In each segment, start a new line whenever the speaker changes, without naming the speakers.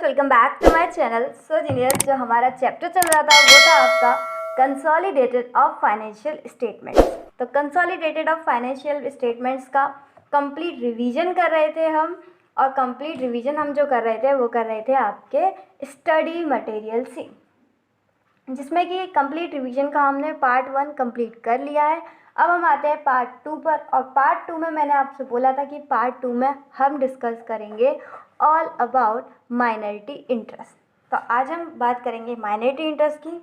Welcome back to my channel. So genius, जो हमारा chapter चल रहा था वो था आपका कंसोलिडेटेड ऑफ फाइनेंशियल स्टेटमेंट्स। तो कंसोलिडेटेड ऑफ फाइनेंशियल स्टेटमेंट्स का कंप्लीट रिवीजन कर रहे थे हम, और कंप्लीट रिवीजन हम जो कर रहे थे वो कर रहे थे आपके स्टडी मटेरियल से, जिसमें कि कंप्लीट रिवीजन का हमने पार्ट 1 कंप्लीट कर लिया है। अब हम आते हैं पार्ट 2 पर, और पार्ट 2 में मैंने आपसे बोला था कि पार्ट 2 में हम डिस्कस करेंगे ऑल अबाउट माइनॉरिटी इंटरेस्ट। तो आज हम बात करेंगे माइनॉरिटी इंटरेस्ट की।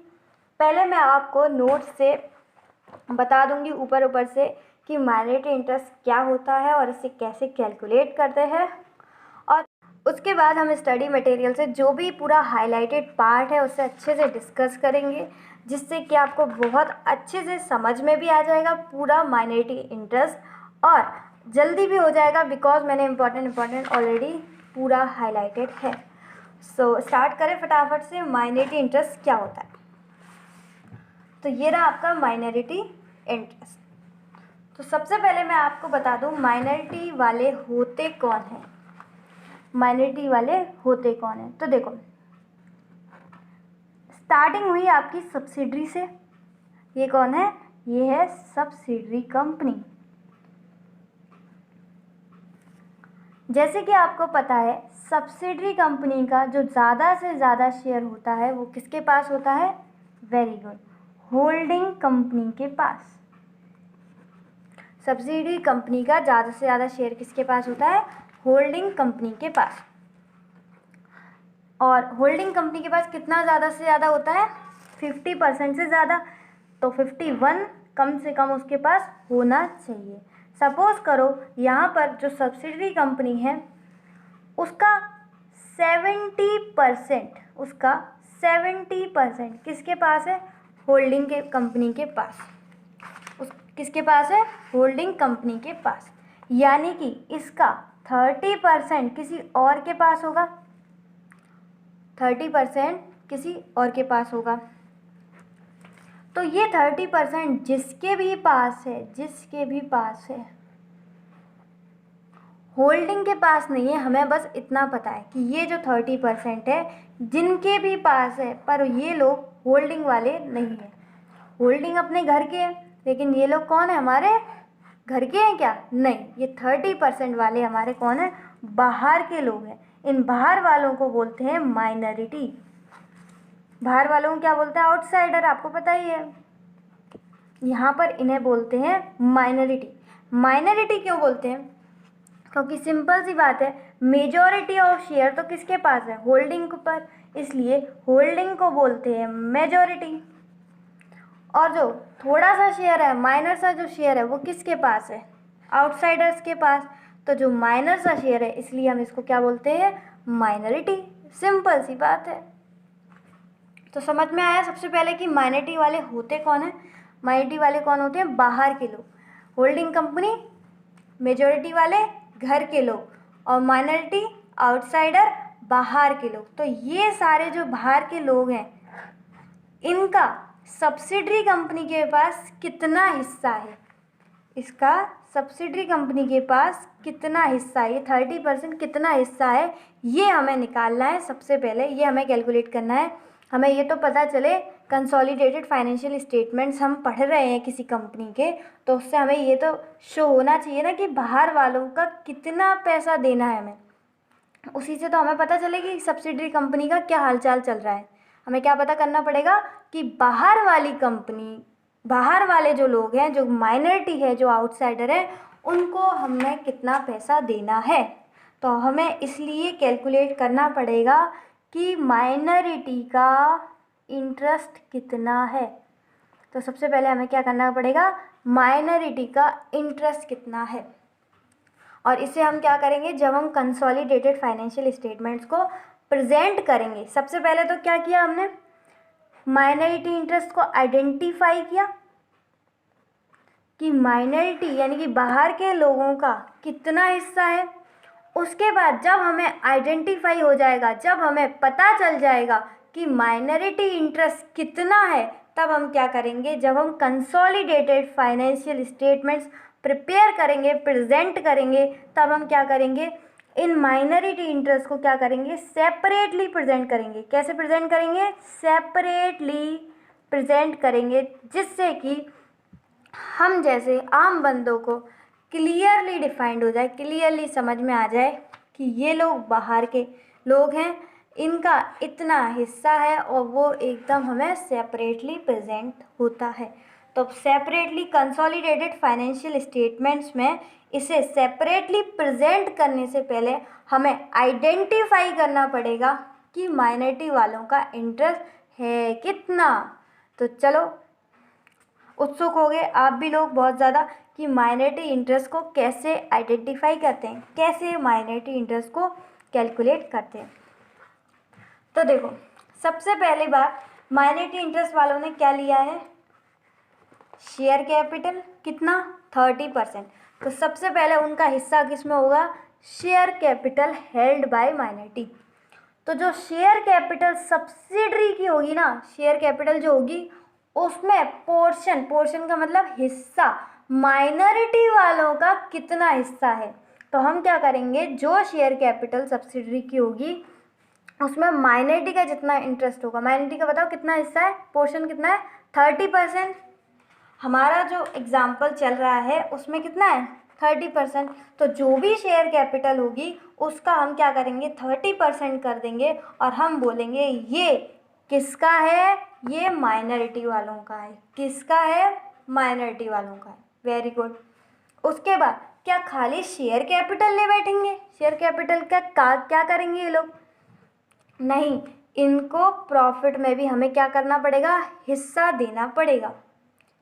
पहले मैं आपको नोट से बता दूंगी ऊपर ऊपर से कि माइनॉरिटी इंटरेस्ट क्या होता है और इसे कैसे कैलकुलेट करते हैं, और उसके बाद हम स्टडी मटेरियल से जो भी पूरा हाईलाइटेड पार्ट है उससे अच्छे से डिस्कस करेंगे, जिससे कि आपको बहुत अच्छे से समझ में भी आ जाएगा पूरा माइनॉरिटी इंटरेस्ट, और जल्दी भी हो जाएगा बिकॉज मैंने इम्पॉर्टेंट ऑलरेडी पूरा हाईलाइटेड है। सो स्टार्ट करें फटाफट से। माइनॉरिटी इंटरेस्ट क्या होता है? तो ये रहा आपका माइनॉरिटी इंटरेस्ट। तो सबसे पहले मैं आपको बता दूं माइनॉरिटी वाले होते कौन हैं। माइनॉरिटी वाले होते कौन हैं? तो देखो, स्टार्टिंग हुई आपकी सब्सिडरी से। ये कौन है? ये है सब्सिडरी कंपनी। जैसे कि आपको पता है, सब्सिडरी कंपनी का जो ज़्यादा से ज़्यादा शेयर होता है वो किसके पास होता है? वेरी गुड, होल्डिंग कंपनी के पास। सब्सिडरी कंपनी का ज़्यादा से ज़्यादा शेयर किसके पास होता है? होल्डिंग कंपनी के पास। और होल्डिंग कंपनी के पास कितना ज़्यादा से ज़्यादा होता है? 50% से ज़्यादा। तो 51 कम से कम उसके पास होना चाहिए। सपोज करो यहाँ पर जो सब्सिडरी कंपनी है उसका 70% किसके पास है? होल्डिंग के कंपनी के पास। किसके पास है? होल्डिंग कंपनी के पास। यानी कि इसका 30% किसी और के पास होगा। 30% किसी और के पास होगा। तो ये 30% जिसके भी पास है, होल्डिंग के पास नहीं है। हमें बस इतना पता है कि ये जो 30% है जिनके भी पास है, पर ये लोग होल्डिंग वाले नहीं है। होल्डिंग अपने घर के हैं, लेकिन ये लोग कौन है? हमारे घर के हैं क्या? नहीं, ये 30% वाले हमारे कौन है? बाहर के लोग हैं। इन बाहर वालों को बोलते हैं माइनॉरिटी। बाहर वालों को क्या बोलते हैं? आउटसाइडर। आपको पता ही है। यहाँ पर इन्हें बोलते हैं माइनॉरिटी। माइनॉरिटी क्यों बोलते हैं? क्योंकि सिंपल सी बात है, मेजॉरिटी ऑफ शेयर तो किसके पास है? होल्डिंग पर, इसलिए होल्डिंग को बोलते हैं मेजॉरिटी। और जो थोड़ा सा शेयर है, माइनर सा जो शेयर है, वो किसके पास है? आउटसाइडर्स के पास। तो जो माइनर सा शेयर है, इसलिए हम इसको क्या बोलते हैं? माइनॉरिटी। सिंपल सी बात है। तो समझ में आया सबसे पहले कि माइनॉरिटी वाले होते कौन है? माइनॉरिटी वाले कौन होते हैं? बाहर के लोग। होल्डिंग कंपनी, मेजॉरिटी वाले घर के लोग, और माइनॉरिटी आउटसाइडर बाहर के लोग। तो ये सारे जो बाहर के लोग हैं, इनका सब्सिडरी कंपनी के पास कितना हिस्सा है? इसका सब्सिडरी कंपनी के पास कितना हिस्सा है? ये 30% कितना हिस्सा है, ये हमें निकालना है। सबसे पहले ये हमें कैलकुलेट करना है। हमें ये तो पता चले कंसोलिडेटेड फाइनेंशियल स्टेटमेंट्स हम पढ़ रहे हैं किसी कंपनी के, तो उससे हमें ये तो शो होना चाहिए ना कि बाहर वालों का कितना पैसा देना है हमें। उसी से तो हमें पता चले कि सब्सिडरी कंपनी का क्या हालचाल चल रहा है। हमें क्या पता करना पड़ेगा कि बाहर वाली कंपनी, बाहर वाले जो लोग हैं, जो माइनॉरिटी है, जो आउटसाइडर है, उनको हमें कितना पैसा देना है। तो हमें इसलिए कैलकुलेट करना पड़ेगा कि माइनॉरिटी का इंटरेस्ट कितना है। तो सबसे पहले हमें क्या करना पड़ेगा? माइनॉरिटी का इंटरेस्ट कितना है। और इसे हम क्या करेंगे? जब हम कंसोलिडेटेड फाइनेंशियल स्टेटमेंट्स को प्रेजेंट करेंगे, सबसे पहले तो क्या किया हमने? माइनॉरिटी इंटरेस्ट को आइडेंटिफाई किया कि माइनॉरिटी यानी कि बाहर के लोगों का कितना हिस्सा है। उसके बाद जब हमें आइडेंटिफाई हो जाएगा, जब हमें पता चल जाएगा कि माइनॉरिटी इंटरेस्ट कितना है, तब हम क्या करेंगे? जब हम कंसोलिडेटेड फाइनेंशियल स्टेटमेंट्स प्रिपेयर करेंगे, प्रेजेंट करेंगे, तब हम क्या करेंगे? इन माइनॉरिटी इंटरेस्ट को क्या करेंगे, सेपरेटली प्रेजेंट करेंगे। कैसे प्रेजेंट करेंगे, सेपरेटली प्रेजेंट करेंगे, जिससे कि हम जैसे आम बंदों को क्लियरली डिफाइंड हो जाए, क्लियरली समझ में आ जाए कि ये लोग बाहर के लोग हैं, इनका इतना हिस्सा है, और वो एकदम हमें सेपरेटली प्रेजेंट होता है। तो सेपरेटली कंसोलिडेटेड फाइनेंशियल स्टेटमेंट्स में इसे सेपरेटली प्रेजेंट करने से पहले हमें आइडेंटिफाई करना पड़ेगा कि माइनॉरिटी वालों का इंटरेस्ट है कितना। तो चलो, उत्सुक हो गए आप भी लोग बहुत ज़्यादा कि माइनॉरिटी इंटरेस्ट को कैसे आइडेंटिफाई करते हैं, कैसे माइनॉरिटी इंटरेस्ट को कैलकुलेट करते हैं। तो देखो, सबसे पहली बात, माइनॉरिटी इंटरेस्ट वालों ने क्या लिया है, शेयर कैपिटल कितना, 30%। तो सबसे पहले उनका हिस्सा किसमें होगा, share capital held by minority. तो जो शेयर कैपिटल सब्सिडरी की होगी ना, शेयर कैपिटल जो होगी उसमें पोर्शन का मतलब हिस्सा, माइनॉरिटी वालों का कितना हिस्सा है। तो हम क्या करेंगे, जो शेयर कैपिटल सब्सिडरी की होगी उसमें माइनॉरिटी का जितना इंटरेस्ट होगा, माइनॉरिटी का बताओ कितना हिस्सा है, पोर्शन कितना है, 30%। हमारा जो एग्जाम्पल चल रहा है उसमें कितना है, 30%। तो जो भी शेयर कैपिटल होगी उसका हम क्या करेंगे, 30% कर देंगे, और हम बोलेंगे ये किसका है, ये माइनॉरिटी वालों का है। किसका है, माइनॉरिटी वालों का है। Very good. उसके बाद क्या खाली शेयर कैपिटल ले बैठेंगे, शेयर कैपिटल का क्या करेंगे ये लोग, नहीं, इनको प्रॉफिट में भी हमें क्या करना पड़ेगा, हिस्सा देना पड़ेगा।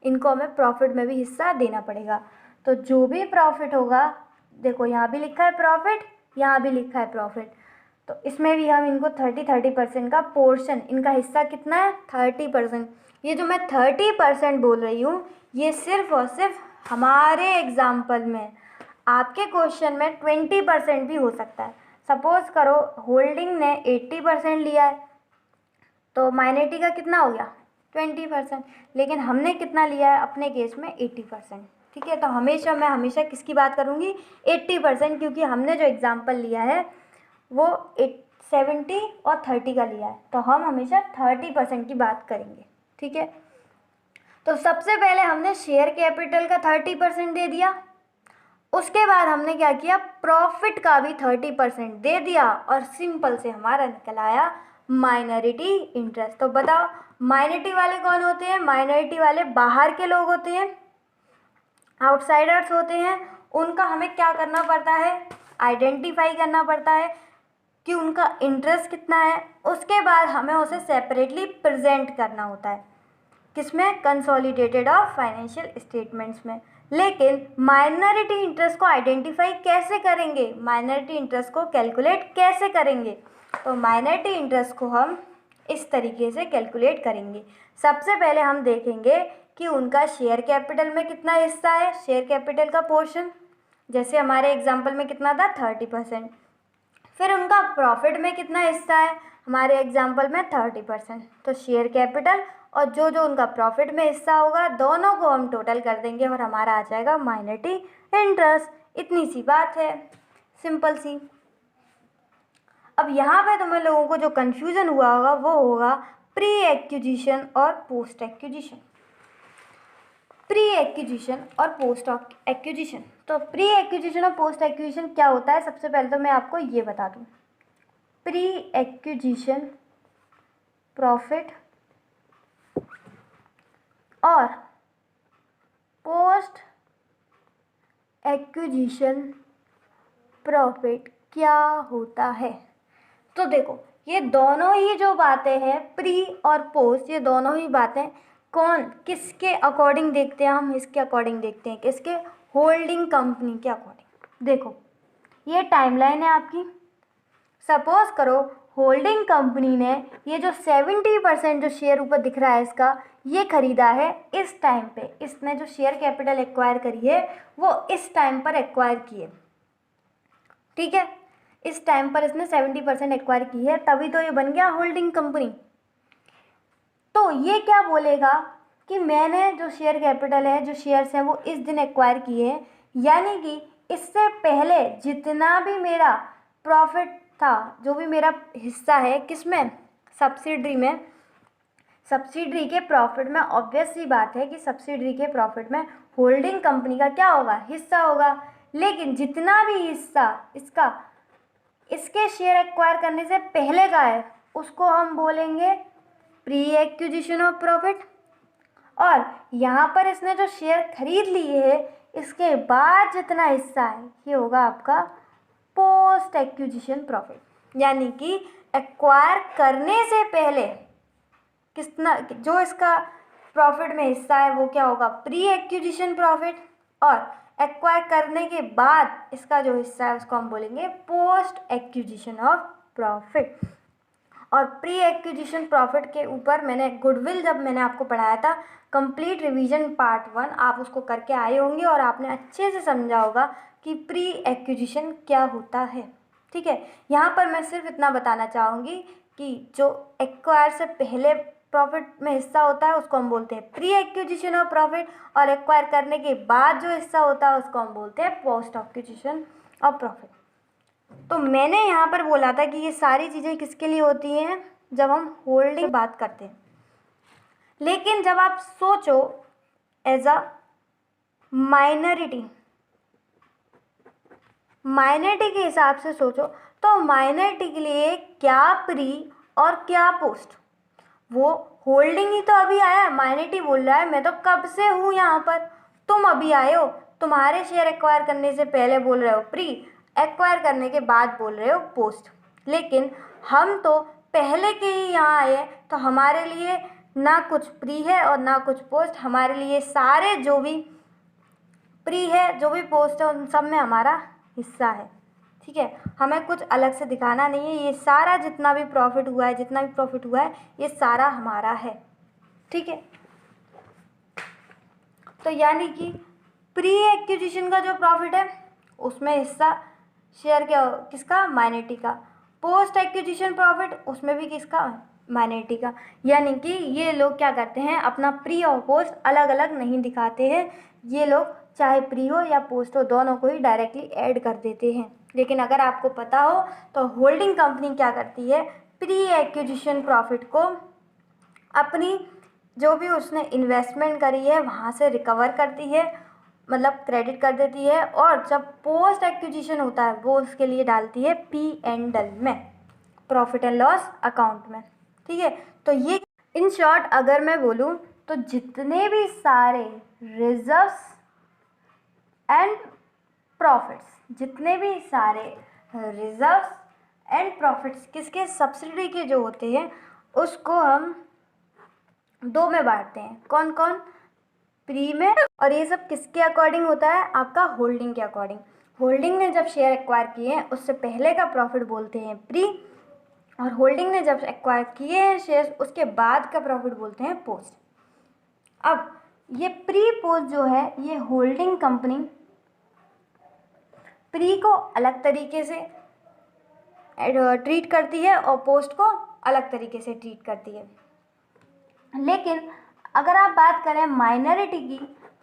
इनको हमें प्रॉफिट में भी हिस्सा देना पड़ेगा। तो जो भी प्रॉफिट होगा, देखो यहाँ भी लिखा है प्रॉफिट, यहाँ भी लिखा है प्रॉफिट, तो इसमें भी हम इनको 30% का पोर्शन, इनका हिस्सा कितना है, 30%। ये जो मैं 30% बोल रही हूँ ये सिर्फ और सिर्फ हमारे एग्जाम्पल में, आपके क्वेश्चन में 20% भी हो सकता है। सपोज करो होल्डिंग ने 80% लिया है, तो माइनॉरिटी का कितना हो गया, 20%, लेकिन हमने कितना लिया है अपने केस में, 80%। ठीक है, तो मैं हमेशा किसकी बात करूँगी, 80%, क्योंकि हमने जो एग्जाम्पल लिया है वो 70 और 30 का लिया है, तो हम हमेशा 30% की बात करेंगे। ठीक है, तो सबसे पहले हमने शेयर कैपिटल का 30% दे दिया, उसके बाद हमने क्या किया, प्रॉफिट का भी 30% दे दिया, और सिंपल से हमारा निकल आया माइनॉरिटी इंटरेस्ट। तो बताओ माइनॉरिटी वाले कौन होते हैं, माइनॉरिटी वाले बाहर के लोग होते हैं, आउटसाइडर्स होते हैं। उनका हमें क्या करना पड़ता है, आइडेंटिफाई करना पड़ता है कि उनका इंटरेस्ट कितना है। उसके बाद हमें उसे सेपरेटली प्रेजेंट करना होता है, किसमें, कंसोलिडेटेड ऑफ फाइनेंशियल स्टेटमेंट्स में। लेकिन माइनॉरिटी इंटरेस्ट को आइडेंटिफाई कैसे करेंगे, माइनॉरिटी इंटरेस्ट को कैलकुलेट कैसे करेंगे, तो माइनॉरिटी इंटरेस्ट को हम इस तरीके से कैलकुलेट करेंगे। सबसे पहले हम देखेंगे कि उनका शेयर कैपिटल में कितना हिस्सा है, शेयर कैपिटल का पोर्शन, जैसे हमारे एग्जाम्पल में कितना था, 30%। फिर उनका प्रॉफिट में कितना हिस्सा है, हमारे एग्जाम्पल में 30%। तो शेयर कैपिटल और जो जो उनका प्रॉफिट में हिस्सा होगा दोनों को हम टोटल कर देंगे और हमारा आ जाएगा माइनॉरिटी इंटरेस्ट। इतनी सी बात है, सिंपल सी। अब यहाँ पे तुम्हें लोगों को जो कन्फ्यूज़न हुआ होगा वो होगा प्री एक्विजिशन और पोस्ट एक्विजिशन। प्री एक्विजिशन और पोस्ट एक्विजिशन, तो प्री एक्विजिशन और पोस्ट एक्विजिशन क्या होता है, सबसे पहले तो मैं आपको ये बता दूँ। प्री एक्विजिशन प्रॉफिट और पोस्ट एक्विजिशन प्रॉफिट क्या होता है। तो देखो ये दोनों ही जो बातें हैं, प्री और पोस्ट, ये दोनों ही बातें कौन किसके अकॉर्डिंग देखते हैं, हम इसके अकॉर्डिंग देखते हैं, किसके, होल्डिंग कंपनी के अकॉर्डिंग। देखो ये टाइमलाइन है आपकी। सपोज करो होल्डिंग कंपनी ने ये जो 70% जो शेयर ऊपर दिख रहा है इसका, ये खरीदा है इस टाइम पे, इसने जो शेयर कैपिटल एक्वायर करी है वो इस टाइम पर एक्वायर की है। ठीक है, इस टाइम पर इसने 70% एक्वायर की है, तभी तो ये बन गया होल्डिंग कंपनी। तो ये क्या बोलेगा कि मैंने जो शेयर कैपिटल है, जो शेयर्स हैं वो इस दिन एक्वायर किए हैं, यानी कि इससे पहले जितना भी मेरा प्रॉफिट था, जो भी मेरा हिस्सा है किसमें, सब्सिडरी में, सब्सिडरी के प्रॉफिट में, ऑब्वियस सी बात है कि सब्सिडरी के प्रॉफिट में होल्डिंग कंपनी का क्या होगा, हिस्सा होगा। लेकिन जितना भी हिस्सा इसका इसके शेयर एक्वायर करने से पहले का है उसको हम बोलेंगे प्री एक्विजिशन ऑफ प्रॉफिट। और यहाँ पर इसने जो शेयर खरीद लिए है इसके बाद जितना हिस्सा है ये होगा आपका पोस्ट एक्विजिशन प्रॉफिट। यानी कि एक्वायर करने से पहले कितना जो इसका प्रॉफिट में हिस्सा है वो क्या होगा, प्री एक्विजिशन प्रॉफिट। और एक्वायर करने के बाद इसका जो हिस्सा है उसको हम बोलेंगे पोस्ट एक्विजिशन ऑफ प्रॉफिट। और प्री एक्विजिशन प्रॉफिट के ऊपर मैंने गुडविल जब मैंने आपको पढ़ाया था, कंप्लीट रिवीजन पार्ट 1 आप उसको करके आए होंगे और आपने अच्छे से समझा होगा कि प्री एक्विजिशन क्या होता है। ठीक है, यहाँ पर मैं सिर्फ इतना बताना चाहूँगी कि जो एक्वायर से पहले प्रॉफिट में हिस्सा होता है उसको हम बोलते हैं प्री एक्विजिशन ऑफ प्रॉफिट, और एक्वायर करने के बाद जो हिस्सा होता है उसको हम बोलते हैं पोस्ट एक्विजिशन ऑफ प्रॉफिट। तो मैंने यहाँ पर बोला था कि ये सारी चीज़ें किसके लिए होती हैं, जब हम होल्डिंग की बात करते हैं। लेकिन जब आप सोचो एज अ माइनॉरिटी के हिसाब से सोचो, तो माइनॉरिटी के लिए क्या प्री और क्या पोस्ट, वो होल्डिंग ही तो अभी आया है। माइनॉरिटी बोल रहा है मैं तो कब से हूँ यहाँ पर, तुम अभी आए हो, तुम्हारे शेयर एक्वायर करने से पहले बोल रहे हो प्री, एक्वायर करने के बाद बोल रहे हो पोस्ट। लेकिन हम तो पहले के ही यहाँ आए हैं, तो हमारे लिए ना कुछ प्री है और ना कुछ पोस्ट। हमारे लिए सारे जो भी प्री है जो भी पोस्ट है उन सब में हमारा हिस्सा है। ठीक है, हमें कुछ अलग से दिखाना नहीं है, ये सारा जितना भी प्रॉफिट हुआ है ये सारा हमारा है। ठीक है, तो यानी कि प्री एक्विजिशन का जो प्रॉफिट है उसमें हिस्सा शेयर क्या किसका, माइनॉरिटी का। पोस्ट एक्विजिशन प्रॉफिट उसमें भी किसका, माइनॉरिटी का। यानी कि ये लोग क्या करते हैं, अपना प्री और पोस्ट अलग अलग नहीं दिखाते हैं, ये लोग चाहे प्री हो या पोस्ट हो दोनों को ही डायरेक्टली ऐड कर देते हैं। लेकिन अगर आपको पता हो तो होल्डिंग कंपनी क्या करती है, प्री एक्विजिशन प्रॉफिट को अपनी जो भी उसने इन्वेस्टमेंट करी है वहाँ से रिकवर करती है, मतलब क्रेडिट कर देती है। और जब पोस्ट एक्विजिशन होता है वो उसके लिए डालती है P&L में, प्रॉफिट एंड लॉस अकाउंट में। ठीक है, तो ये इन शॉर्ट अगर मैं बोलूँ तो जितने भी सारे रिजर्व्स एंड प्रॉफिट्स, जितने भी सारे रिजर्व्स एंड प्रॉफिट्स किसके, सब्सिडरी के जो होते हैं उसको हम दो में बांटते हैं। कौन कौन, प्री में। और ये सब किसके अकॉर्डिंग होता है, आपका होल्डिंग के अकॉर्डिंग। होल्डिंग ने जब शेयर एक्वायर किए हैं उससे पहले का प्रॉफिट बोलते हैं प्री, और होल्डिंग ने जब एक्वायर किए हैं शेयर उसके बाद का प्रॉफिट बोलते हैं पोस्ट। अब ये प्री पोस्ट जो है ये होल्डिंग कंपनी प्री को अलग तरीके से ट्रीट करती है और पोस्ट को अलग तरीके से ट्रीट करती है। लेकिन अगर आप बात करें माइनॉरिटी की,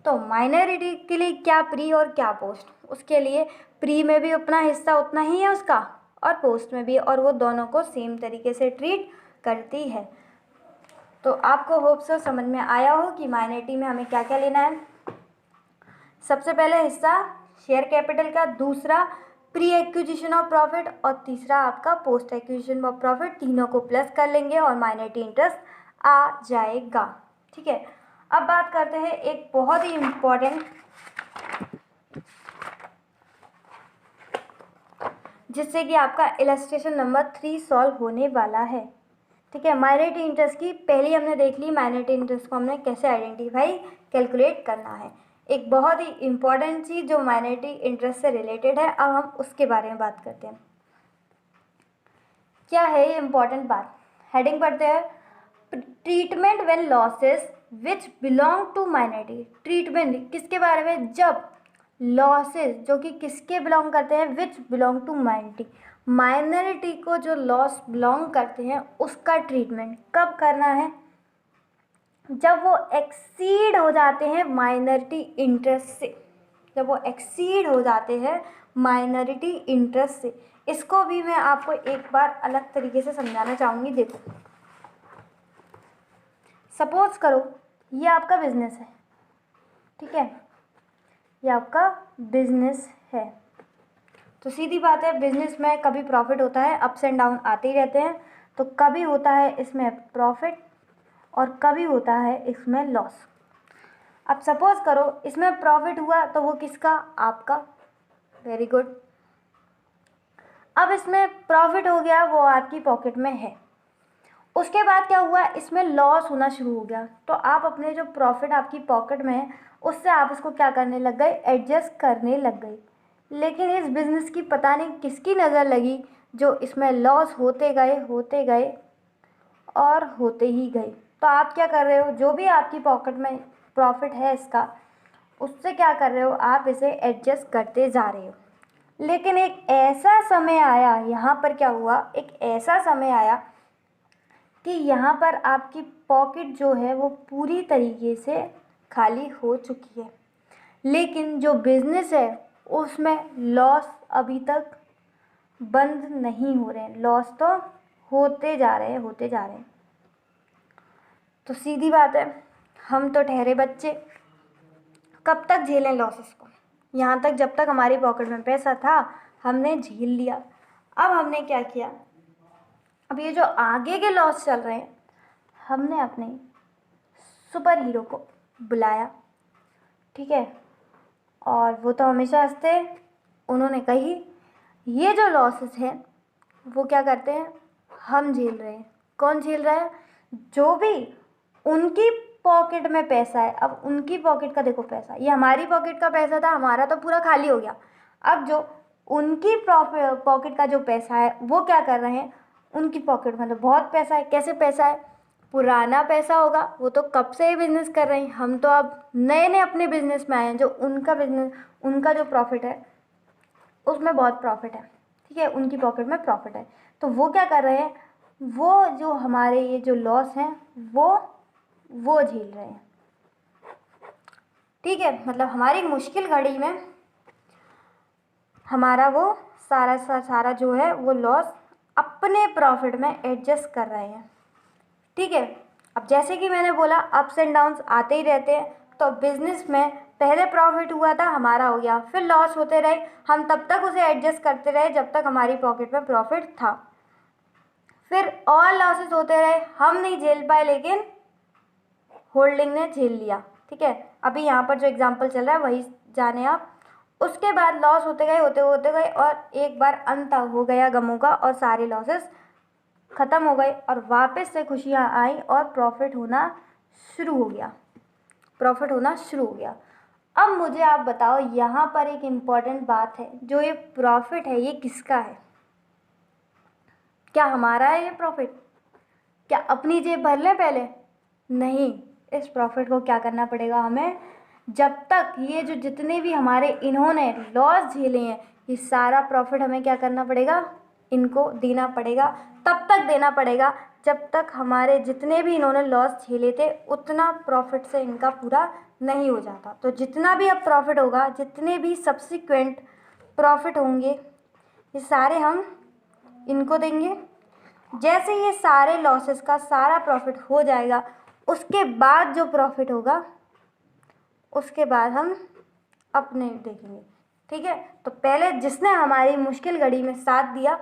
तो माइनॉरिटी के लिए क्या प्री और क्या पोस्ट, उसके लिए प्री में भी अपना हिस्सा उतना ही है उसका और पोस्ट में भी, और वो दोनों को सेम तरीके से ट्रीट करती है। तो आपको होप सो समझ में आया हो कि माइनॉरिटी में हमें क्या क्या लेना है। सबसे पहले हिस्सा शेयर कैपिटल का, दूसरा प्री एक्विजिशन ऑफ प्रॉफिट और तीसरा आपका पोस्ट एक्विजिशन ऑफ प्रॉफिट। तीनों को प्लस कर लेंगे और माइनॉरिटी इंटरेस्ट आ जाएगा। ठीक है, अब बात करते हैं एक बहुत ही इम्पोर्टेंट, जिससे कि आपका इलस्ट्रेशन नंबर 3 सॉल्व होने वाला है। ठीक है, माइनॉरिटी इंटरेस्ट की पहली हमने देख ली, माइनॉरिटी इंटरेस्ट को हमने कैसे आइडेंटिफाई कैलकुलेट करना है। एक बहुत ही इम्पॉर्टेंट चीज़ जो माइनॉरिटी इंटरेस्ट से रिलेटेड है, अब हम उसके बारे में बात करते हैं। क्या है ये इम्पॉर्टेंट बात, हेडिंग पढ़ते हैं, treatment when losses which belong to minority. Treatment किसके बारे में, जब लॉसेस जो कि किसके बिलोंग करते हैं, which belong to minority, minority को जो लॉस बिलोंग करते हैं उसका ट्रीटमेंट कब करना है, जब वो एक्सीड हो जाते हैं माइनॉरिटी इंटरेस्ट से। जब वो एक्सीड हो जाते हैं माइनॉरिटी इंटरेस्ट से, इसको भी मैं आपको एक बार अलग तरीके से समझाना चाहूँगी। देखो, सपोज करो ये आपका बिजनेस है, ठीक है, ये आपका बिजनेस है। तो सीधी बात है, बिजनेस में कभी प्रॉफिट होता है, अप्स एंड डाउन आते ही रहते हैं। तो कभी होता है इसमें प्रॉफिट और कभी होता है इसमें लॉस। अब सपोज करो इसमें प्रॉफिट हुआ तो वो किसका? आपका। Very good. अब इसमें प्रॉफिट हो गया, वो आपकी पॉकेट में है। उसके बाद क्या हुआ? इसमें लॉस होना शुरू हो गया। तो आप अपने जो प्रॉफिट आपकी पॉकेट में है उससे आप उसको क्या करने लग गए? एडजस्ट करने लग गए। लेकिन इस बिज़नेस की पता नहीं किसकी नज़र लगी, जो इसमें लॉस होते गए और होते ही गए। तो आप क्या कर रहे हो? जो भी आपकी पॉकेट में प्रॉफिट है इसका, उससे क्या कर रहे हो? आप इसे एडजस्ट करते जा रहे हो। लेकिन एक ऐसा समय आया, यहाँ पर क्या हुआ? एक ऐसा समय आया कि यहाँ पर आपकी पॉकेट जो है वो पूरी तरीके से खाली हो चुकी है। लेकिन जो बिज़नेस है उसमें लॉस अभी तक बंद नहीं हो रहे हैं, लॉस तो होते जा रहे हैं। तो सीधी बात है, हम तो ठहरे बच्चे, कब तक झेलें लॉसेस को? यहाँ तक जब तक हमारी पॉकेट में पैसा था हमने झेल लिया। अब हमने क्या किया? अब ये जो आगे के लॉस चल रहे हैं, हमने अपने सुपर हीरो को बुलाया, ठीक है, और वो तो हमेशा हंसते हैं। उन्होंने कही ये जो लॉसेस हैं वो क्या करते हैं? हम झेल रहे हैं। कौन झेल रहा है? जो भी उनकी पॉकेट में पैसा है। अब उनकी पॉकेट का देखो पैसा, ये हमारी पॉकेट का पैसा था, हमारा तो पूरा खाली हो गया। अब जो उनकी पॉकेट का जो पैसा है वो क्या कर रहे हैं? उनकी पॉकेट में तो बहुत पैसा है। कैसे पैसा है? पुराना पैसा होगा, वो तो कब से ही बिजनेस कर रहे हैं। हम तो अब नए नए अपने बिजनेस में आए हैं। जो उनका बिजनेस, उनका जो प्रॉफिट है उसमें बहुत प्रॉफिट है, ठीक है, उनकी पॉकेट में प्रॉफिट है। तो वो क्या कर रहे हैं? वो जो हमारे ये जो लॉस हैं वो झेल रहे हैं, ठीक है। मतलब हमारी मुश्किल घड़ी में हमारा वो सारा जो है वो लॉस अपने प्रॉफिट में एडजस्ट कर रहे हैं, ठीक है। अब जैसे कि मैंने बोला, अप्स एंड डाउन्स आते ही रहते हैं। तो बिजनेस में पहले प्रॉफिट हुआ था, हमारा हो गया, फिर लॉस होते रहे, हम तब तक उसे एडजस्ट करते रहे जब तक हमारी पॉकेट में प्रॉफिट था। फिर और लॉसेस होते रहे, हम नहीं झेल पाए लेकिन होल्डिंग ने झेल लिया, ठीक है। अभी यहाँ पर जो एग्जाम्पल चल रहा है वही जाने आप। उसके बाद लॉस होते गए और एक बार अंत हो गया गमों का और सारे लॉसेस ख़त्म हो गए और वापस से खुशियाँ आई और प्रॉफिट होना शुरू हो गया। अब मुझे आप बताओ, यहाँ पर एक इम्पॉर्टेंट बात है, जो ये प्रॉफिट है ये किसका है? क्या हमारा है ये प्रॉफिट? क्या अपनी जेब भर लें पहले? नहीं, इस प्रॉफिट को क्या करना पड़ेगा हमें? जब तक ये जो जितने भी हमारे इन्होंने लॉस झेले हैं, ये सारा प्रॉफिट हमें क्या करना पड़ेगा? इनको देना पड़ेगा। तब तक देना पड़ेगा जब तक हमारे जितने भी इन्होंने लॉस झेले थे उतना प्रॉफिट से इनका पूरा नहीं हो जाता। तो जितना भी अब प्रॉफिट होगा, जितने भी सब्सिक्वेंट प्रॉफिट होंगे, ये सारे हम इनको देंगे। जैसे ये सारे लॉसेस का सारा प्रॉफिट हो जाएगा, उसके बाद जो प्रॉफिट होगा उसके बाद हम अपने देखेंगे, ठीक है। तो पहले जिसने हमारी मुश्किल घड़ी में साथ दिया,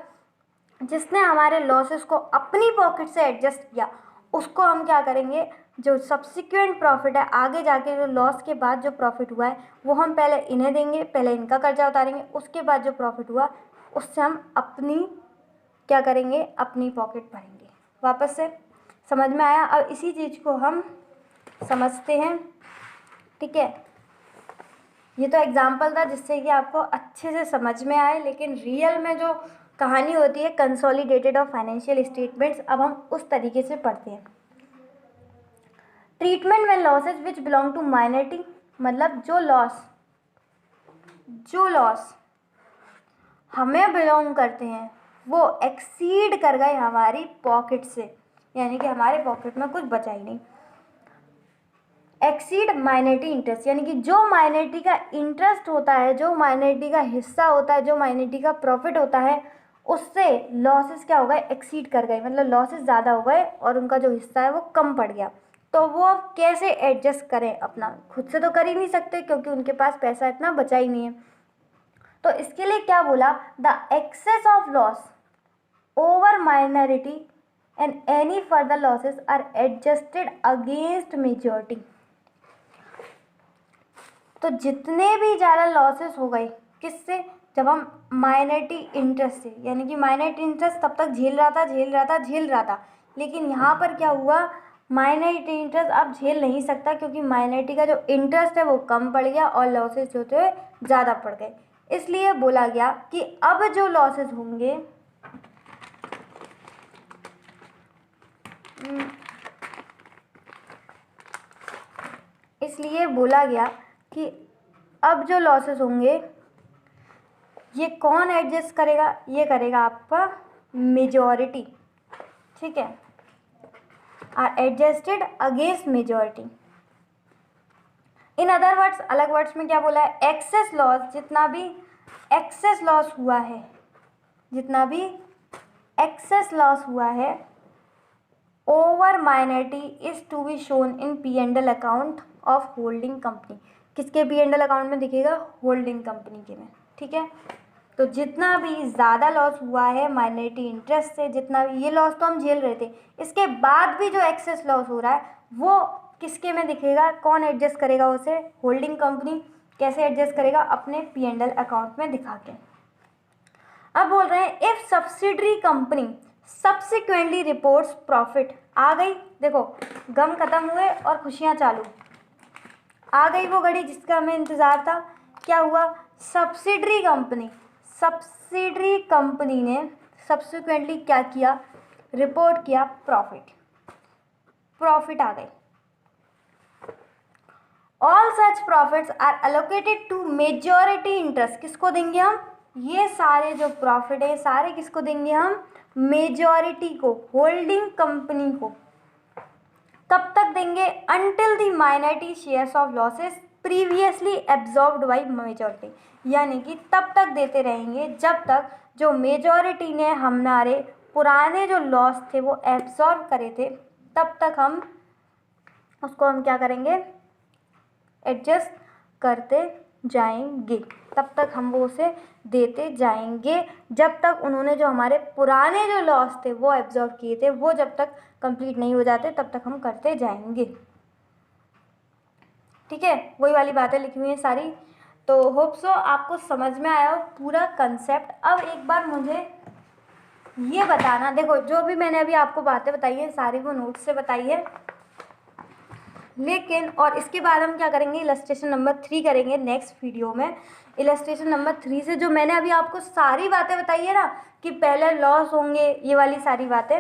जिसने हमारे लॉसेस को अपनी पॉकेट से एडजस्ट किया, उसको हम क्या करेंगे? जो सब्सिक्वेंट प्रॉफिट है, आगे जाके जो लॉस के बाद जो प्रॉफिट हुआ है वो हम पहले इन्हें देंगे, पहले इनका कर्जा उतारेंगे। उसके बाद जो प्रॉफिट हुआ उससे हम अपनी क्या करेंगे? अपनी पॉकेट भरेंगे। वापस से समझ में आया? अब इसी चीज़ को हम समझते हैं, ठीक है। ये तो एग्जाम्पल था जिससे कि आपको अच्छे से समझ में आए, लेकिन रियल में जो कहानी होती है कंसोलिडेटेड ऑफ फाइनेंशियल स्टेटमेंट्स, अब हम उस तरीके से पढ़ते हैं। Treatment when losses which belong to minority, मतलब जो लॉस हमें बिलोंग करते हैं वो एक्सीड कर गए हमारी पॉकेट से, यानी कि हमारे पॉकेट में कुछ बचा ही नहीं। एक्सीड माइनॉरिटी इंटरेस्ट, यानी कि जो माइनॉरिटी का इंटरेस्ट होता है, जो माइनॉरिटी का हिस्सा होता है, जो माइनॉरिटी का प्रॉफिट होता है, उससे लॉसेस क्या हो गए, एक्सीड कर गए, मतलब लॉसेस ज़्यादा हो गए और उनका जो हिस्सा है वो कम पड़ गया। तो वो अब कैसे एडजस्ट करें अपना, खुद से तो कर ही नहीं सकते क्योंकि उनके पास पैसा इतना बचा ही नहीं है। तो इसके लिए क्या बोला, the excess of loss over minority and any further losses are adjusted against majority. तो जितने भी ज़्यादा लॉसेस हो गए, किससे, जब हम माइनॉरिटी इंटरेस्ट से, यानी कि माइनॉरिटी इंटरेस्ट तब तक झेल रहा था, लेकिन यहाँ पर क्या हुआ, माइनॉरिटी इंटरेस्ट अब झेल नहीं सकता क्योंकि माइनॉरिटी का जो इंटरेस्ट है वो कम पड़ गया और लॉसेस जो थे ज़्यादा पड़ गए। इसलिए बोला गया कि अब जो लॉसेस होंगे इसलिए बोला गया कि अब जो लॉसेस होंगे ये कौन एडजस्ट करेगा, ये करेगा आपका मेजॉरिटी, ठीक है, are adjusted against majority. In other words, अलग वर्ड्स में क्या बोला है, एक्सेस लॉस, जितना भी एक्सेस लॉस हुआ है, जितना भी एक्सेस लॉस हुआ है over minority is to be shown in P&L account of holding company. किसके P&L अकाउंट में दिखेगा, होल्डिंग कंपनी के में, ठीक है। तो जितना भी ज़्यादा लॉस हुआ है माइनॉरिटी इंटरेस्ट से, जितना भी, ये लॉस तो हम झेल रहे थे, इसके बाद भी जो एक्सेस लॉस हो रहा है वो किसके में दिखेगा, कौन एडजस्ट करेगा उसे, होल्डिंग कंपनी। कैसे एडजस्ट करेगा, अपने P&L अकाउंट में दिखा के। अब बोल रहे हैं if subsidiary company subsequently reports profit, आ गई, देखो गम खत्म हुए और खुशियाँ चालू, आ गई वो घड़ी जिसका हमें इंतज़ार था। क्या हुआ, सब्सिडरी कंपनी ने सब्सिक्वेंटली क्या किया, रिपोर्ट किया प्रॉफिट आ गई। All such profits are allocated to majority interest, किसको देंगे हम, ये सारे जो प्रॉफिट है सारे किसको देंगे हम, मेजॉरिटी को, होल्डिंग कंपनी को। कब तक देंगे, until the minority shares of losses previously absorbed by majority, यानी कि तब तक देते रहेंगे जब तक जो मेजॉरिटी ने हमारे पुराने जो लॉस थे वो एब्जॉर्ब करे थे, तब तक हम उसको हम क्या करेंगे, एडजस्ट करते जाएंगे, तब तक हम वो उसे देते जाएंगे, जब तक उन्होंने जो हमारे पुराने जो लॉस थे वो एब्जॉर्ब किए थे वो जब तक कंप्लीट नहीं हो जाते तब तक हम करते जाएंगे, ठीक है। वही वाली बातें लिखी हुई हैं सारी। तो होप सो आपको समझ में आया हो पूरा कंसेप्ट। अब एक बार मुझे ये बताना, देखो जो भी मैंने अभी आपको बातें बताई हैं सारी वो नोट से बताई है, लेकिन और इसके बाद हम क्या करेंगे, इलस्ट्रेशन नंबर 3 करेंगे नेक्स्ट वीडियो में। इलस्ट्रेशन नंबर 3 से जो मैंने अभी आपको सारी बातें बताई है ना, कि पहले लॉस होंगे, ये वाली सारी बातें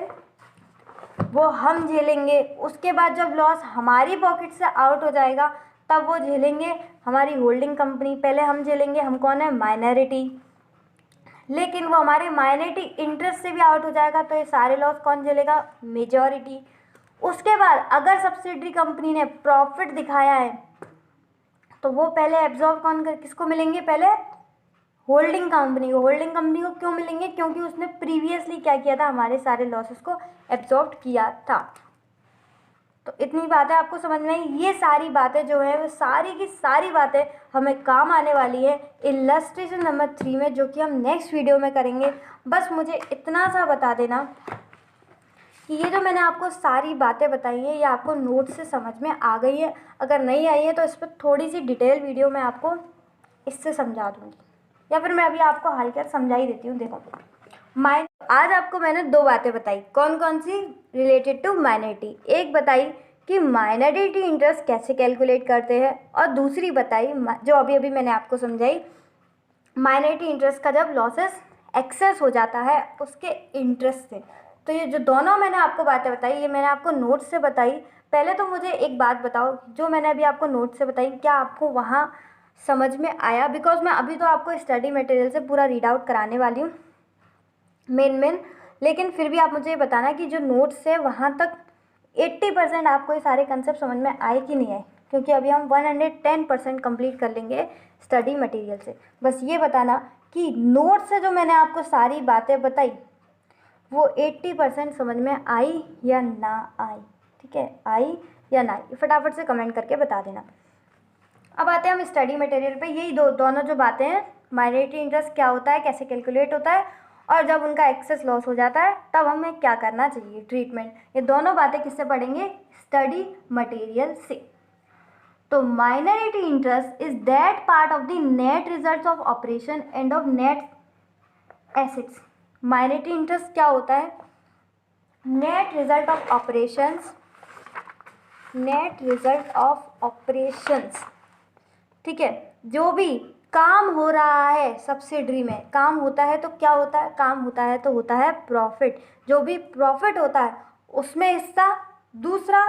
वो हम झेलेंगे, उसके बाद जब लॉस हमारी पॉकेट से आउट हो जाएगा तब वो झेलेंगे हमारी होल्डिंग कंपनी। पहले हम झेलेंगे, हम कौन है, माइनॉरिटी, लेकिन वो हमारे माइनॉरिटी इंटरेस्ट से भी आउट हो जाएगा तो ये सारे लॉस कौन झेलेगा, मेजॉरिटी। उसके बाद अगर सब्सिडरी कंपनी ने प्रॉफिट दिखाया है तो वो पहले एब्जॉर्ब कौन कर, किसको मिलेंगे, पहले होल्डिंग कंपनी को। होल्डिंग कंपनी को क्यों मिलेंगे, क्योंकि उसने प्रीवियसली क्या किया था, हमारे सारे लॉसेस को एब्जॉर्ब किया था। तो इतनी बातें आपको समझ में आई। ये सारी बातें जो है वो सारी की सारी बातें हमें काम आने वाली है इलस्ट्रेशन नंबर 3 में, जो कि हम नेक्स्ट वीडियो में करेंगे। बस मुझे इतना सा बता देना कि ये जो मैंने आपको सारी बातें बताई हैं ये आपको नोट से समझ में आ गई है। अगर नहीं आई है तो इस पर थोड़ी सी डिटेल वीडियो मैं आपको इससे समझा दूँगी, या फिर मैं अभी आपको हल्का समझा ही देती हूँ। देखो आज आपको मैंने 2 बातें बताई, कौन कौन सी, रिलेटेड टू माइनॉरिटी। एक बताई कि माइनॉरिटी इंटरेस्ट कैसे कैलकुलेट करते हैं, और दूसरी बताई जो अभी अभी मैंने आपको समझाई, माइनॉरिटी इंटरेस्ट का जब लॉसेस एक्सेस हो जाता है उसके इंटरेस्ट से। तो ये जो दोनों मैंने आपको बातें बताई ये मैंने आपको नोट से बताई। पहले तो मुझे एक बात बताओ, जो मैंने अभी आपको नोट से बताई क्या आपको वहाँ समझ में आया? बिकॉज मैं अभी तो आपको स्टडी मटेरियल से पूरा रीड आउट कराने वाली हूँ मेन, लेकिन फिर भी आप मुझे ये बताना कि जो नोट्स है वहाँ तक 80% आपको ये सारे कंसेप्ट समझ में आए कि नहीं आए। क्योंकि अभी हम 110% कंप्लीट कर लेंगे स्टडी मटेरियल से। बस ये बताना कि नोट से जो मैंने आपको सारी बातें बताई वो 80% समझ में आई या ना आई, ठीक है, आई या ना आई, फटाफट से कमेंट करके बता देना। अब आते हैं हम स्टडी मटेरियल पे। यही दोनों जो बातें हैं, माइनॉरिटी इंटरेस्ट क्या होता है, कैसे कैलकुलेट होता है, और जब उनका एक्सेस लॉस हो जाता है तब हमें क्या करना चाहिए, ट्रीटमेंट, ये दोनों बातें किससे पढ़ेंगे, स्टडी मटेरियल से। तो minority interest is that part of the net result of operation end of net assets. Minority interest क्या होता है, net result of operations, net result of operations, ठीक है, जो भी काम हो रहा है सब्सिडरी में, काम होता है तो क्या होता है, काम होता है तो होता है प्रॉफिट, जो भी प्रॉफिट होता है उसमें हिस्सा, दूसरा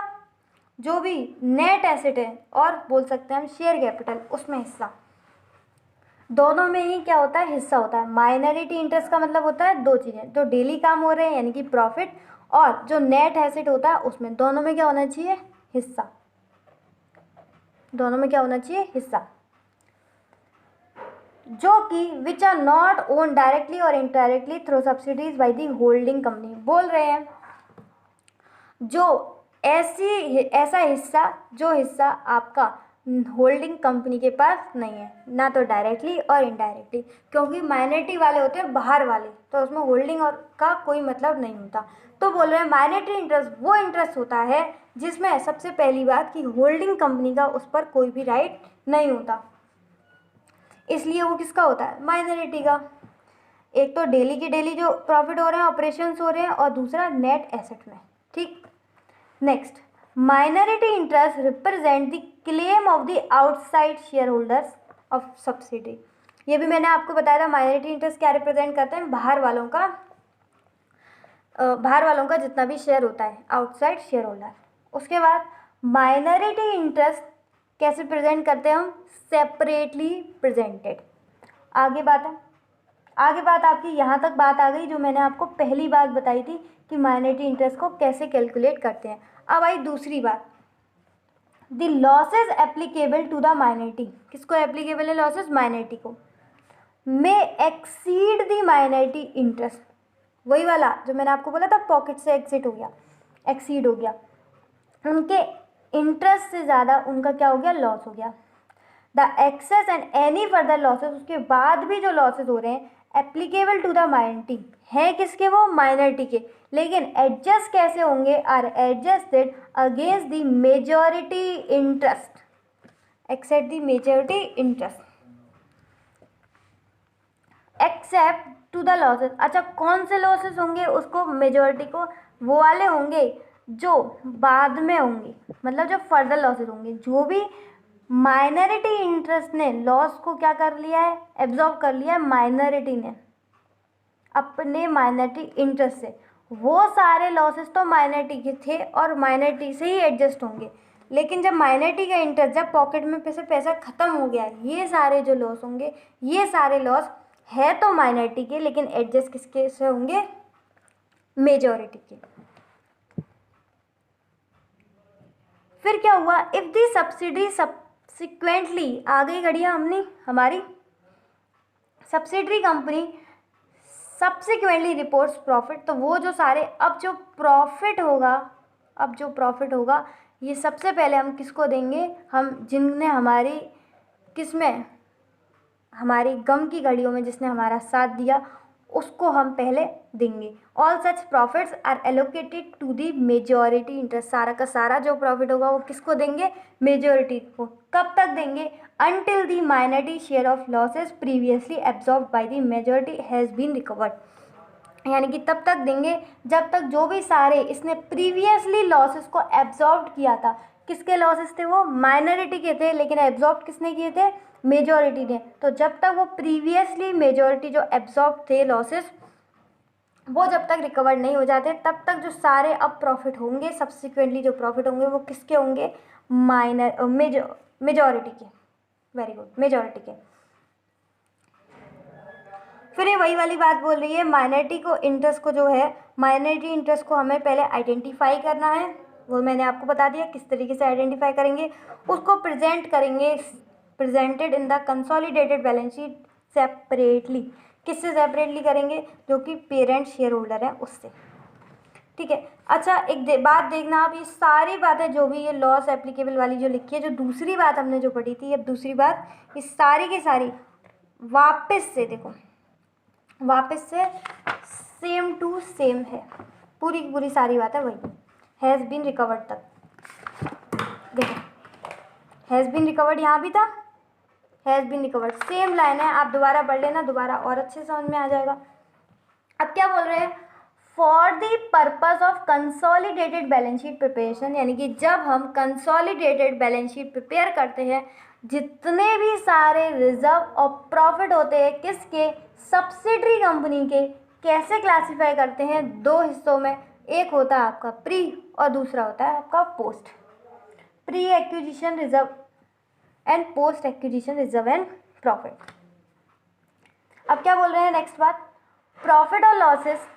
जो भी नेट एसेट है और बोल सकते हैं हम शेयर कैपिटल, उसमें हिस्सा, दोनों में ही क्या होता है, हिस्सा होता है। माइनॉरिटी इंटरेस्ट का मतलब होता है दो चीज़ें, जो डेली काम हो रहे हैं यानी कि प्रॉफिट, और जो नेट एसेट होता है उसमें, दोनों में क्या होना चाहिए, हिस्सा, दोनों में क्या होना चाहिए, हिस्सा, जो कि which are not owned directly और indirectly through subsidiaries by the holding company. बोल रहे हैं जो ऐसा हिस्सा, जो हिस्सा आपका होल्डिंग कंपनी के पास नहीं है, ना तो डायरेक्टली और इनडायरेक्टली, क्योंकि माइनॉरिटी वाले होते हैं बाहर वाले, तो उसमें होल्डिंग और का कोई मतलब नहीं होता। तो बोल रहे हैं माइनॉरिटी इंटरेस्ट वो इंटरेस्ट होता है जिसमें सबसे पहली बात कि होल्डिंग कंपनी का उस पर कोई भी राइट नहीं होता, इसलिए वो किसका होता है, माइनॉरिटी का। एक तो डेली की डेली जो प्रॉफिट हो रहे हैं, ऑपरेशंस हो रहे हैं, और दूसरा नेट एसेट में, ठीक। Next, minority interest represent the claim of the outside share holders of subsidy. ये भी मैंने आपको बताया था, माइनॉरिटी इंटरेस्ट क्या रिप्रेजेंट करते हैं, बाहर वालों का जितना भी शेयर होता है, आउटसाइड शेयर होल्डर। उसके बाद माइनॉरिटी इंटरेस्ट कैसे प्रेजेंट करते हैं हम, सेपरेटली प्रेजेंटेड। आगे बात आपकी यहाँ तक बात आ गई, जो मैंने आपको पहली बात बताई थी कि माइनॉरिटी इंटरेस्ट को कैसे कैलकुलेट करते हैं। अब आई दूसरी बात, the losses applicable to the minority. किसको एप्लीकेबल है लॉसेज, माइनॉरिटी को। May exceed the minority interest, वही वाला जो मैंने आपको बोला था, पॉकेट से एक्सीड हो गया, उनके इंटरेस्ट से ज़्यादा उनका क्या हो गया, लॉस हो गया। The excess and any further losses, उसके बाद भी जो लॉसेस हो रहे हैं, एप्लीकेबल टू द माइनॉरिटी, है किसके, वो माइनॉरिटी के, लेकिन एडजस्ट कैसे होंगे, are adjusted against the majority interest, except the majority interest, except to the losses. अच्छा, कौन से लॉसेस होंगे उसको, मेजॉरिटी को, वो वाले होंगे जो बाद में होंगे, मतलब जो फर्दर लॉसेस होंगे, जो भी माइनॉरिटी इंटरेस्ट ने लॉस को क्या कर लिया है, एब्जॉर्ब कर लिया है माइनॉरिटी ने अपने माइनॉरिटी इंटरेस्ट से, वो सारे लॉसेस तो माइनॉरिटी के थे और माइनॉरिटी से ही एडजस्ट होंगे। लेकिन जब माइनॉरिटी का इंटरेस्ट, जब पॉकेट में पैसा ख़त्म हो गया, ये सारे जो लॉस होंगे, ये सारे लॉस है तो माइनॉरिटी के, लेकिन एडजस्ट किसके से होंगे, मेजॉरिटी के। फिर क्या हुआ, इफ दी सब्सिडी सब्सिक्वेंटली, आ गई घड़िया हमारी subsidiary company subsequently reports profit, तो वो जो सारे अब जो प्रॉफिट होगा ये सबसे पहले हम किसको देंगे, हम जिनने हमारी किसमें, हमारी गम की घड़ियों में जिसने हमारा साथ दिया, उसको हम पहले देंगे। All such profits are allocated to the majority interest, सारा का सारा जो प्रॉफिट होगा वो किसको देंगे, मेजॉरिटी को। कब तक देंगे, until the minority share of losses previously absorb by the majority has been recovered, यानी कि तब तक देंगे जब तक जो भी सारे इसने प्रीवियसली लॉसेस को एब्जॉर्ब किया था, किसके लॉसेस थे, वो माइनॉरिटी के थे, लेकिन एब्जॉर्ब किसने किए थे, मेजॉरिटी ने। तो जब तक वो प्रीवियसली मेजॉरिटी जो एब्जॉर्ब थे लॉसेस, वो जब तक रिकवर नहीं हो जाते, तब तक जो सारे अब प्रॉफिट होंगे, सब्सिक्वेंटली जो प्रॉफिट होंगे, वो किसके होंगे, मेजॉरिटी के। वेरी गुड, मेजॉरिटी के। फिर ये वही वाली बात बोल रही है, माइनॉरिटी इंटरेस्ट को हमें पहले आइडेंटिफाई करना है, वो मैंने आपको बता दिया किस तरीके से आइडेंटिफाई करेंगे। उसको प्रेजेंट करेंगे, presented in the consolidated balance sheet separately. किससे सेपरेटली करेंगे? जो कि पेरेंट शेयर होल्डर है उससे। ठीक है। अच्छा, एक बात देखना आप, ये सारी बातें जो भी ये लॉस एप्लीकेबल वाली जो लिखी है, जो दूसरी बात हमने जो पढ़ी थी, अब दूसरी बात ये सारी की सारी वापस से देखो, वापस से सेम टू सेम है, पूरी की पूरी सारी बातें वही। हैज़ बीन रिकवर्ड तक देखो, हैज़ बीन रिकवर्ड यहाँ भी था, has been recovered same line है। आप दोबारा पढ़ लेना, दोबारा और अच्छे से समझ में आ जाएगा। अब क्या बोल रहे हैं? For the purpose of consolidated balance sheet preparation, यानी कि जब हम कंसोलिडेटेड बैलेंस शीट प्रिपेयर करते हैं, जितने भी सारे रिजर्व और प्रॉफिट होते हैं किसके? सब्सिडरी कंपनी के। कैसे क्लासीफाई करते हैं? दो हिस्सों में, एक होता है आपका प्री और दूसरा होता है आपका post. Pre acquisition reserve and post acquisition reserve and profit. अब क्या बोल रहे हैं नेक्स्ट बात? प्रॉफिट और लॉसेस,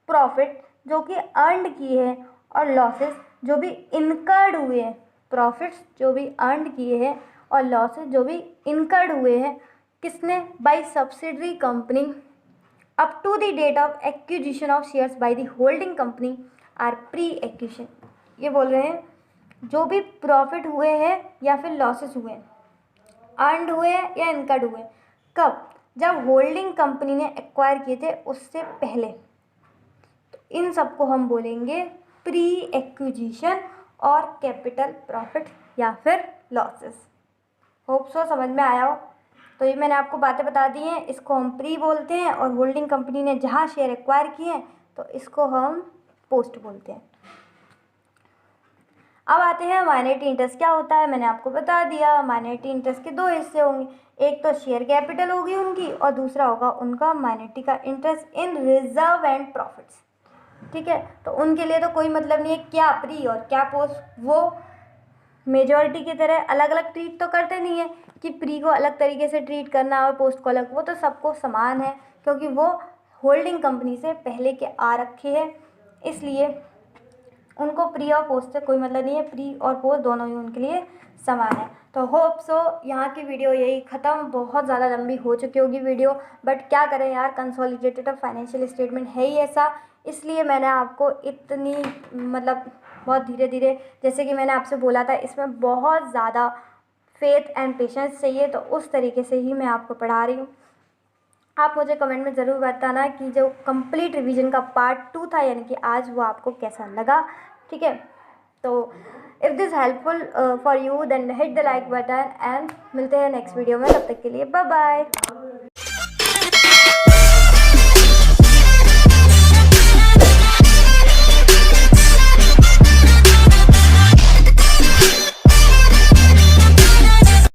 प्रॉफिट जो कि अर्नड किए हैं और लॉसेस जो भी इनकर्ड हुए हैं। प्रॉफिट्स जो भी अर्नड किए हैं और लॉसेस जो भी इनकर्ड हुए हैं किसने? By subsidiary company up to the date of acquisition of shares by the holding company are pre acquisition. ये बोल रहे हैं जो भी प्रॉफिट हुए हैं या फिर लॉसेस हुए हैं, अर्नड हुए हैं या इनकर्ड हुए, कब? जब होल्डिंग कंपनी ने एक्वायर किए थे उससे पहले। तो इन सबको हम बोलेंगे प्री एक्विजिशन और कैपिटल प्रॉफिट या फिर लॉसेस। होप सो समझ में आया हो। तो ये मैंने आपको बातें बता दी हैं, इसको हम प्री बोलते हैं, और होल्डिंग कंपनी ने जहाँ शेयर एक्वायर किए हैं तो इसको हम पोस्ट बोलते हैं। अब आते हैं माइनॉरिटी इंटरेस्ट क्या होता है। मैंने आपको बता दिया माइनॉरिटी इंटरेस्ट के दो हिस्से होंगे, एक तो शेयर कैपिटल होगी उनकी और दूसरा होगा उनका माइनॉरिटी का interest in reserve and profits. ठीक है, तो उनके लिए तो कोई मतलब नहीं है क्या प्री और क्या पोस्ट, वो मेजॉरिटी की तरह अलग अलग ट्रीट तो करते नहीं है कि प्री को अलग तरीके से ट्रीट करना और पोस्ट को अलग, वो तो सबको समान है क्योंकि वो होल्डिंग कंपनी से पहले के आ रखे हैं, इसलिए उनको प्री और पोस्ट से कोई मतलब नहीं है। प्री और पोस्ट दोनों ही उनके लिए समान है। तो होप सो यहाँ की वीडियो यही ख़त्म। बहुत ज़्यादा लंबी हो चुकी होगी वीडियो, बट क्या करें यार, कंसोलिडेटेड फाइनेंशियल स्टेटमेंट है ही ऐसा, इसलिए मैंने आपको इतनी मतलब बहुत धीरे धीरे, जैसे कि मैंने आपसे बोला था इसमें बहुत ज़्यादा फेथ एंड पेशेंस चाहिए, तो उस तरीके से ही मैं आपको पढ़ा रही हूँ। आप मुझे कमेंट में ज़रूर बताना कि जो कंप्लीट रिवीजन का पार्ट 2 था यानी कि आज, वो आपको कैसा लगा। ठीक है, तो if this helpful for you then hit the like button and मिलते हैं नेक्स्ट वीडियो में। तब तक के लिए बाय बाय।